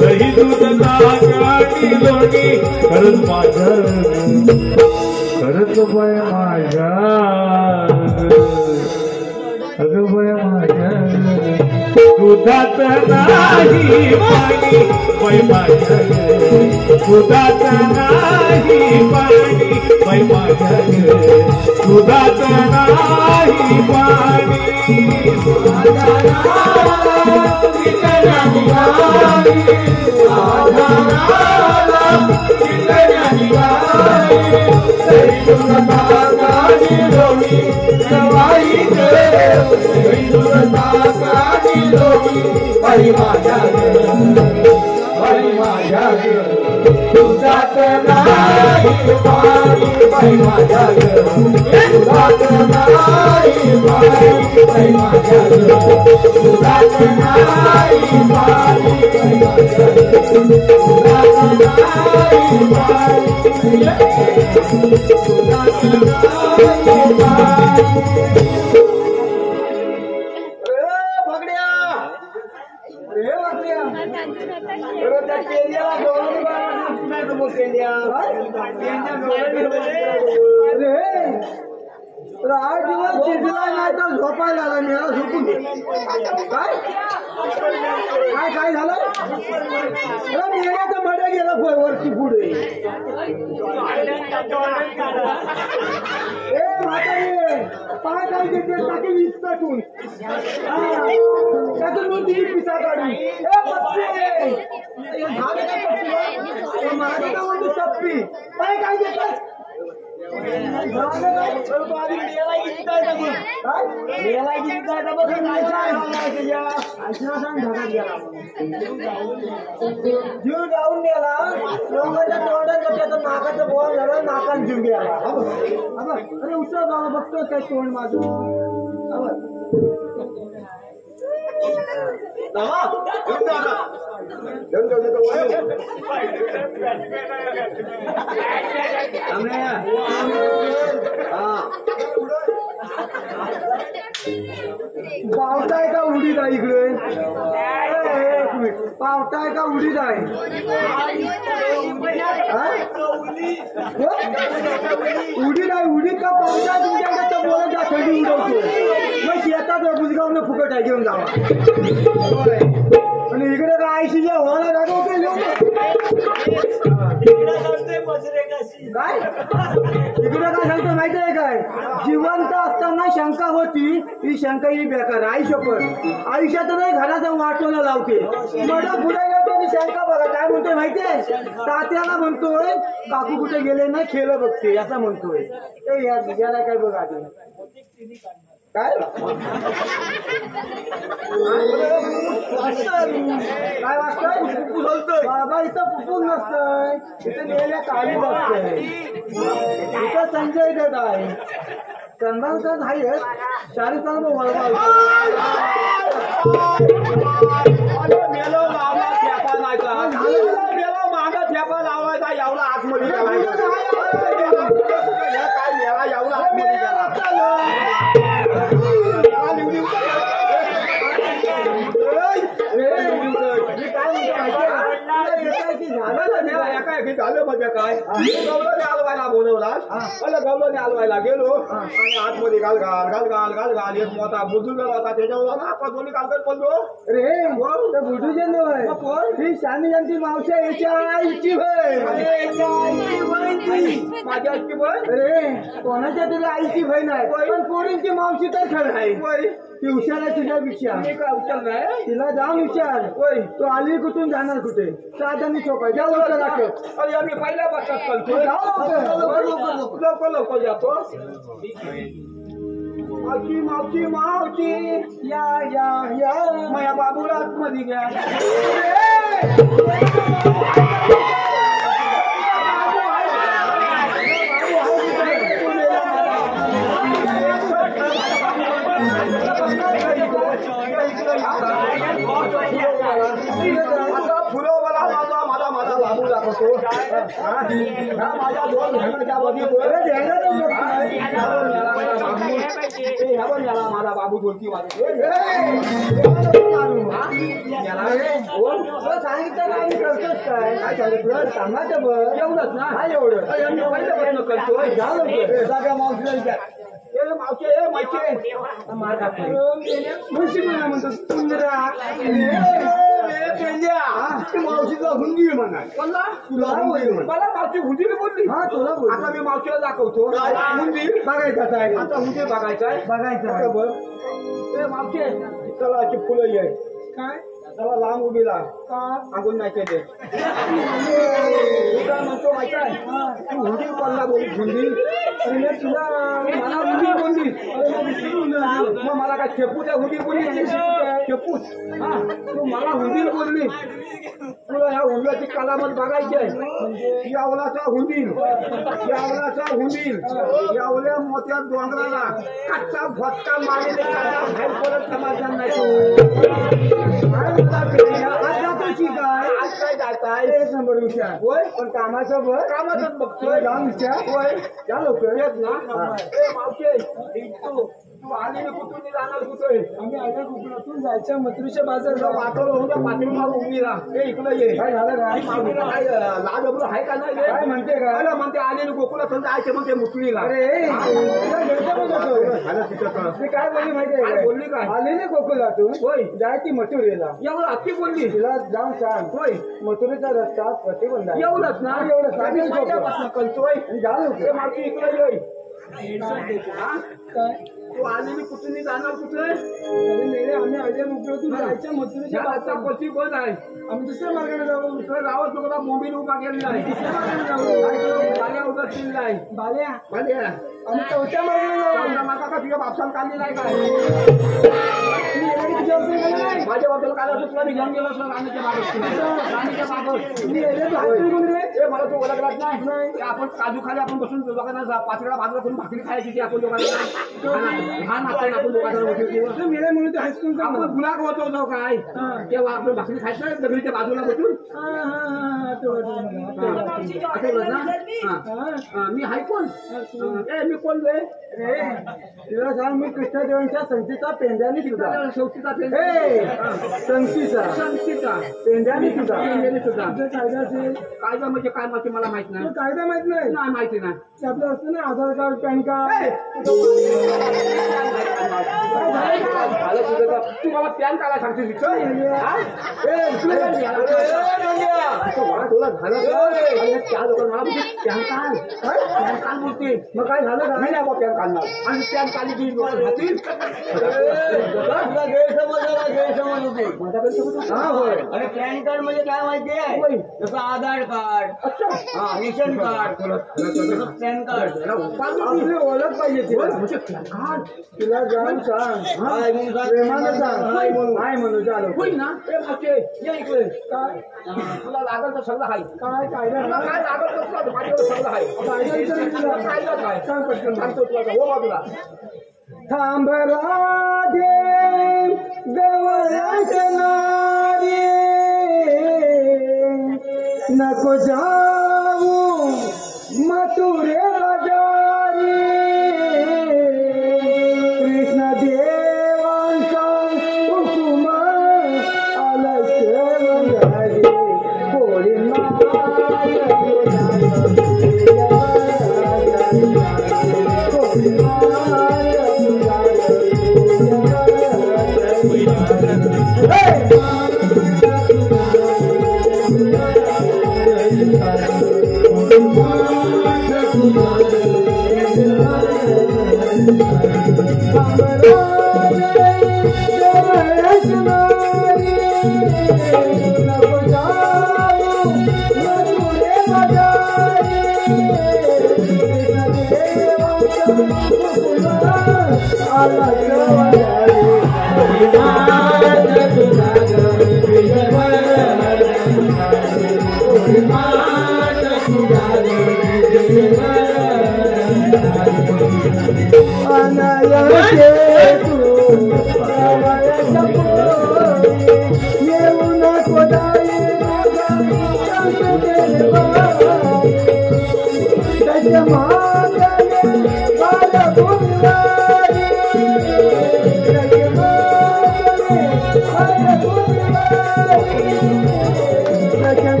दही दूध ताक आणि लोणी खरंच माझ्या खरंच बाय माझ्या अगं बाय माझ्या दुधात नाही पाणी बाई माझ्या दुधात नाही पाणी बाई माझ्या दुधात नाही पाणी दुधात नाही पाणी बाई माझ्या दुधात नाही पाणी बाई माझ्या दुधात नाही पाणी बाई माझ्या दुधात नाही पाणी आठ दिवस चिडला नाही तर झोपायला आला मी झोपून काय काय झालं मेल्याचा मड्या गेला वरची पुढे ए म्हातारे पाय काय घेते टाकी वीस टाकून त्यातून मी ती पिसा काढून ए पप्पी माझी का म्हणतो चप्पी पाय काय घेतात जीव जाऊन गेला लोकांच्या तोंडात त्याचं नाकाचं बोल झालं नाकात जीव गेला अरे उचल बाबा बघतो काय तोंड माझं पावताय का उडीद आहे इकडे एक मिनिट पावताय का उडीद आहे उडीद आहे उडीद का पावता तुमच्याकडे तर बोलत जा थंडी उडवतो मग शेतात बुजगावनं फुकट आहे घेऊन जावा आणि इकडे काय आयशीच्या व्हायला दाखवतो काय इकडे काय सांगतो माहिती आहे काय जिवंत असताना शंका होती ही शंका ही बेकार आई शपथ आयुष्यात नाही घराचं वाटोला लावते मला पुढे गेलो ती शंका बघा काय म्हणतोय माहितीये तात्याला म्हणतोय काकू कुठे गेले नाही खेळ बघते असं म्हणतोय याला काय बघा काय काय वाटतंय बाबा इथं पुपून नसतंय इथं नेल्या काळी बसतंय इथं संजय देत आहे चंदनकर आहे शाहरुख खान मेलो मागा थेपा लावायचा यावला आतमध्ये करायचा काय मेला यावला आतमध्ये झालं म्हणजे काय गवलोने हलवायला बोलवला गवलोने हलवायला गेलो आणि आतमध्ये घाल घाल घाल घाल घाल घाल एक मोठा बुजुर्ग होता त्याच्यावर आपण दोन्ही कालकत बोलतो रे बुजुर्ग ही शानी यांची मावशी याच्या आईची माझ्या आईची बहीण रे कोणाच्या तरी आईची बहीण आहे पण पोरींची मावशी तर खरं आहे ती हुशार आहे तुझ्यापेक्षा हुशार नाही तिला जाऊन विचार होय तू आली कुठून जाणार कुठे साधारण सोपा जाऊ लवकर राखो अरे आम्ही पहिल्या बसतात करतो लवकर लवकर जातो मावशी मावशी मावशी या या या माझ्या बाबूला आतमध्ये घ्या फुलं मला माझा माझा माझा बाबू दाखवतो माझ्या दोन ह्याच्या माझा बाबू बोलती सांगितलं ना आम्ही करतोच काय सांगितलं सांगायचं बरं एवढंच ना हा एवढं आम्ही पहिलं प्रयत्न करतोय झालं सगळ्या मावशीला विचार मावशे माहिती मार खातो म्हणतो सुंदरा मावशीला हुंदी म्हणा तुला मला मावशी हुंदीला बोलली हा तुला बोल आता मी मावशीला दाखवतो हुंदी बघायचा आहे आता हुंदी बघायचा आहे बरोबर मावशे चला अशी फुलं ये काय चला लांब उभीला का सांगून नाही केले काय म्हणतो माहिती आहे तू हुंदी बोलला बोली हुंदी अरे तुला मला हुंदी बोलली मग मला काय शेपू त्या हुंदी बोलली शेपूच हा तू मला हुंदी बोलली तुला ह्या हुंड्याची कालामत बघायची आहे यावलाचा हुंदील यावलाचा हुंदील यावल्या मोठ्या डोंगराला कच्चा भटका मारलेले बाहेर परत समाधान नाही आज काय जाताय एक नंबर विचार होय पण कामाचं बघ कामाचं बघतोय जाऊन विचार होय या लवकर येत ना मावशे तू आली कुठून जाणार कुठे आम्ही आल्या कुठून जायच्या मथुरीच्या बाजारला पाठवलं होतं पाठीमाग उभी राहा ते इकडे ये काय झालं काय लाज अब्रू आहे का नाही काय म्हणते काय म्हणते आलेली गोकुळातून जायचे म्हणते मुकलीला अरे काय बोलली माहिती आहे बोलली काय आलेली गोकुळातून होय जायची मथुरीला एवढं अति बोलली तिला जाऊन सांग होय मथुरीचा रस्ता प्रतिबंध एवढंच ना एवढं सांगेल कळतोय झालं मागची इकडे येई काय तू आलेली कुठून जाणार कुठे आम्ही आल्या मुकळतून जायच्या मथुरीच्या रस्ता प्रतिबंध आहे आम्ही दुसऱ्या मार्गाने जाऊ रावत लोकांना मोबाईल उभा केलेला आहे दुसऱ्या मार्गाने जाऊ बाल्या उभा केलेला आहे बाल्या आम्ही चौथ्या मार्गाने जाऊ चौथ्या मार्गा का तुझ्या बापसाला काढलेला आहे काय माझ्या बाबतीला काल असं तुला मी घेऊन गेलो असं राणीच्या मागत मला तू ओळखलाच नाही आपण काजू खाली आपण बसून लोकांना पाचवेळा बाजूला करून भाकरी खायची ती आपण लोकांना लहान आपण म्हणून हायस्कूल आपण गुलाब होतो काय तेव्हा आपण भाकरी खायचं दगडीच्या बाजूला बसून मी हाय कोण मी कोण तुला सांग मी कृष्णदेवांच्या संगीता पेंड्याने सुद्धा संगीता पेंड्याने सुद्धा कायदा असेल कायदा म्हणजे काय माहिती मला माहित नाही कायदा माहित नाही माहिती नाही आपलं असतं ना आधार कार्ड पॅन कार्ड तू मला पॅन कार्ड सांगते तुला झालं त्या लोकांना मला पॅन कार्ड बोलते मग काय झालं का नाही पॅन काढणार आणि पॅन काढली लोक राहतील गैरसमज होते हा होय आणि पॅन कार्ड म्हणजे काय माहिती आहे जसं आधार कार्ड हा रेशन कार्ड पॅन कार्ड ओळख पाहिजे तिला जाऊन सांग प्रेमानं सांग नाही म्हणू चालू होईल ना ये इकडे काय तुला लागल तर सगळं आहे काय कायदा काय लागल तर तुला माझ्यावर सगळं आहे कायदा काय सांग पटकन सांगतो तुला हो बाजूला थांब राधे गवळचणारे नको जाऊ मथुरे बाजारी कृष्ण देवांचा हुकुम आलस्य कोळी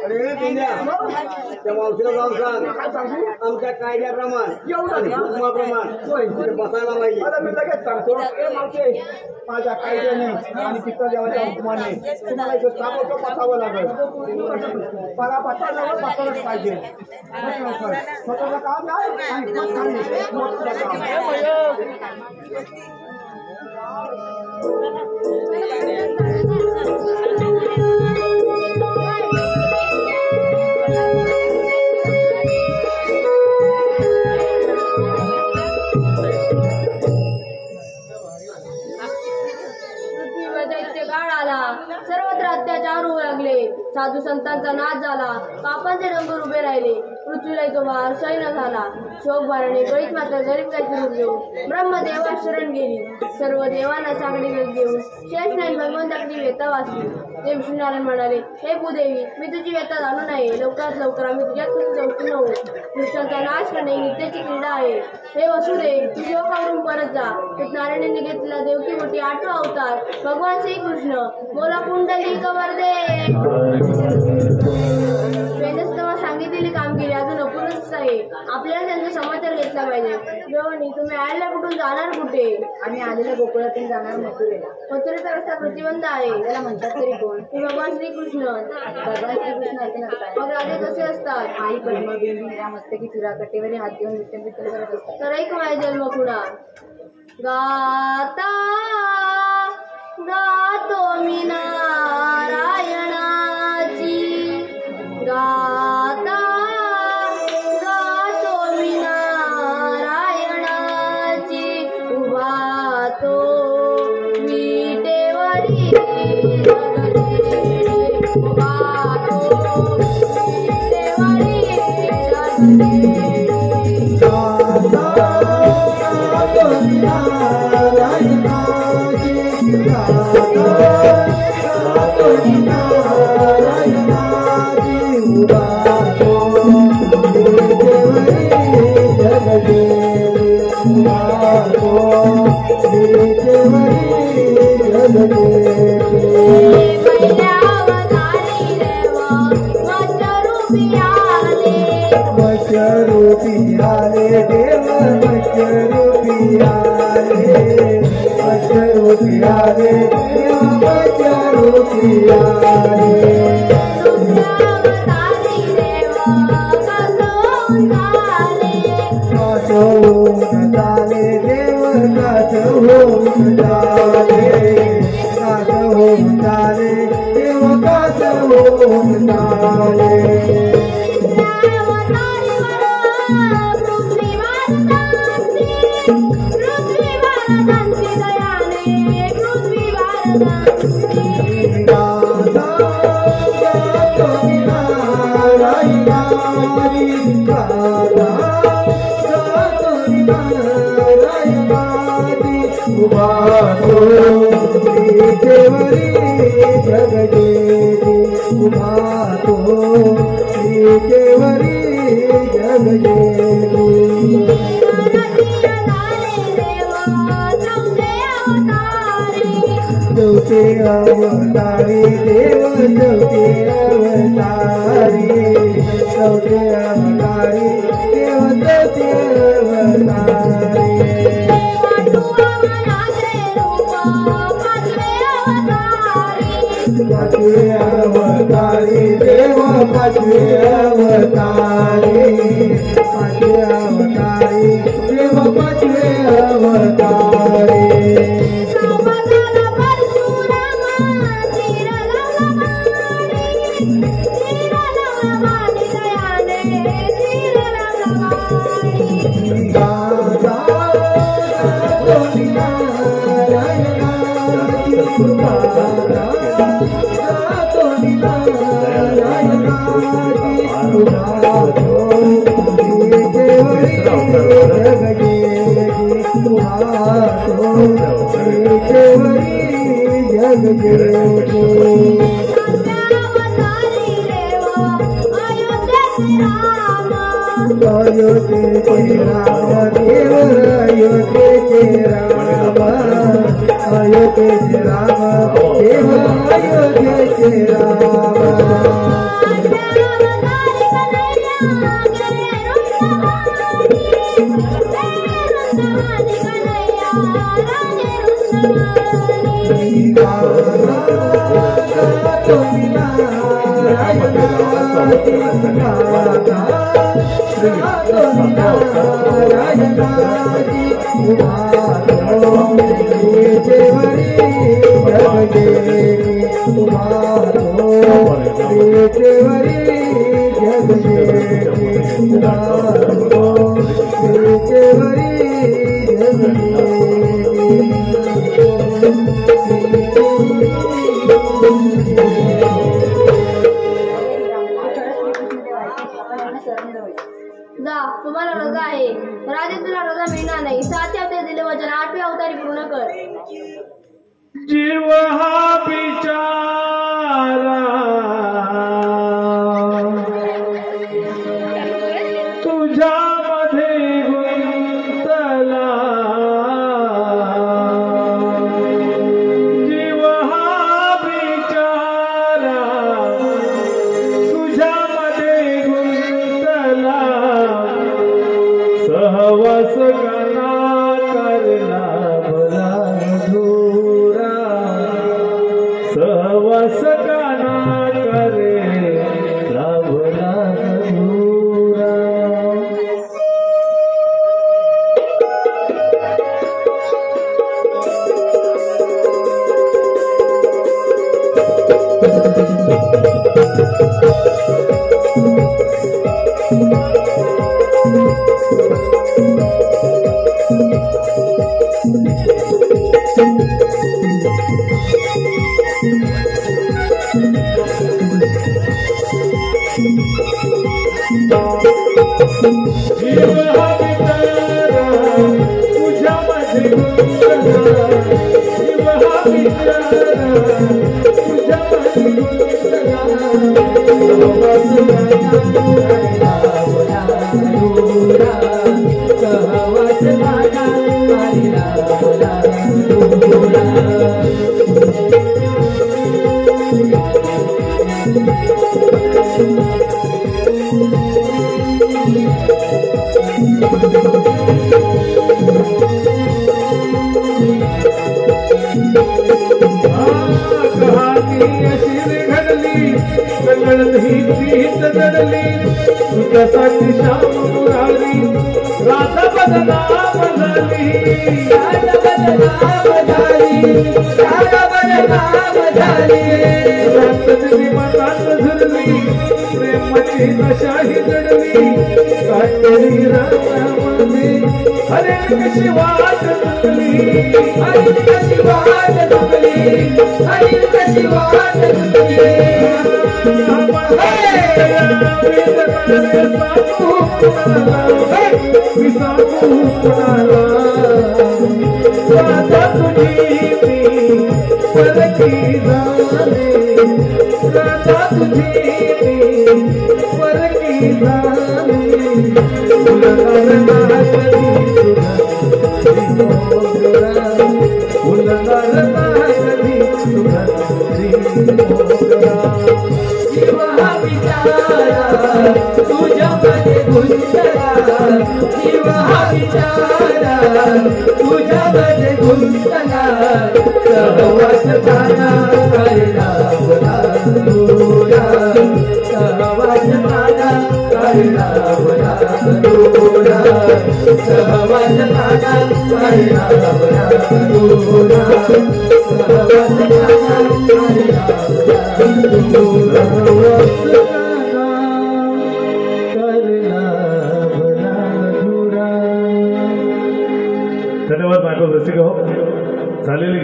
अरे त्या मावशीला जाऊन सांग आमच्या कायद्याप्रमाणे हुकुमाप्रमाणे बसायला पाहिजे. मी लगेच सांगतो माझ्या कायद्याने आणि पित्त देवाच्या हुकुमाने तुम्हाला इथं ताबडतोब बसावं लागेल. मला बसायलाच पाहिजे. स्वतःचं काम नाही आणि मोठं काम. सर्वत्र अत्याचार होऊ लागले. साधू संतांचा नाश झाला. पापांचे डोंगर उभे राहिले. पृथ्वीला तो भार सैन्य झाला. शोक भाराने गळीत मात्र गरीब काहीतरी उरले. ब्रह्मदेवा शरण गेली. सर्व देवांना सागडी घेऊन शेष नाही भगवंताची व्यथा वाचली. ते विष्णुनारायण म्हणाले, हे भूदेवी, मी तुझी व्यथा जाणू नये. लवकरात लवकर आम्ही तुझ्याकडून जाऊ नऊ. कृष्णाचा नाश करणे नित्याची क्रीडा आहे. हे वसुदे, तू शोकावरून परत जा. नारायणाने घेतलेला देवकी मोठी 8वा अवतार भगवान श्रीकृष्ण बोला पुंडलिक वरदे. वेदस्तवा सांगितलेली कामगिरी अजून अपूर्णच आहे. आपल्याला त्यांचा समाचार घेतला पाहिजे. जेवणी तुम्ही आयला कुठून जाणार कुठे? आम्ही आलेल्या गोकुळातून जाणार मथुरेला. मथुरेचा रस्ता प्रतिबंध आहे. त्याला म्हणतात तरी कोण? भगवान श्रीकृष्ण. भगवान श्रीकृष्ण असे नसतात. मग राधे कसे असतात? आई पद्मबिंबी या मस्तकी चुरा कटेवरी हात घेऊन विठ्ठल विठ्ठल करत असतात. तर ऐक माझा जन्म पुढा. गाता गातो मी नारायणाची. गाता गातो मी नारायणाची. उभा तो विटेवरी जगदेवी. उभा तो विटेवरी जगदेवी. जा, तुम्हाला रजा आहे. राजे तुला रजा मिळणार नाही. 7 अवतार दिले वचन, 8वे अवतारी पूर्ण कर. जीव हा बिचारा तुझ्यामध्ये गुंतला. जीव हा बिचारा तुझ्यामध्ये गुंतला. सहवास गाना करला भला धुरा. सहवास गाना करे भला धुरा. जीव हा बिचारा तुझ्यामध्ये गुंतला. जीव हा बिचारा तुझ्यामध्ये गुंतला. सहवास गाना करला भला धुरा. सहवास गाना करला भला धुरा. तुझ्यासाठी श्याम मुरारी राधा बदनाम झाली. राधा बदनाम झाली. राधा बदनाम झाली. रात्री मनात झुरली प्रेमाची नशाही जडली. काटेरी रानामध्ये हरे कशी वाट चुकली. हरी कशी वाट चुकली. हरी कशी वाट चुकली. राधा तुझी परकी झाले. राधा तुझी परकी झाले. जीव हा बिचारा तुझ्यामध्ये गुंतला. जीव हा बिचारा तुझ्यामध्ये गुंतला. सहवास गाना करला भला धुरा. सहवास गाना करला भला धुरा. सहवास गाना करला भला धुरा. सहवास गाना करला धन्यवाद. मायबाप रसिक हो झालेली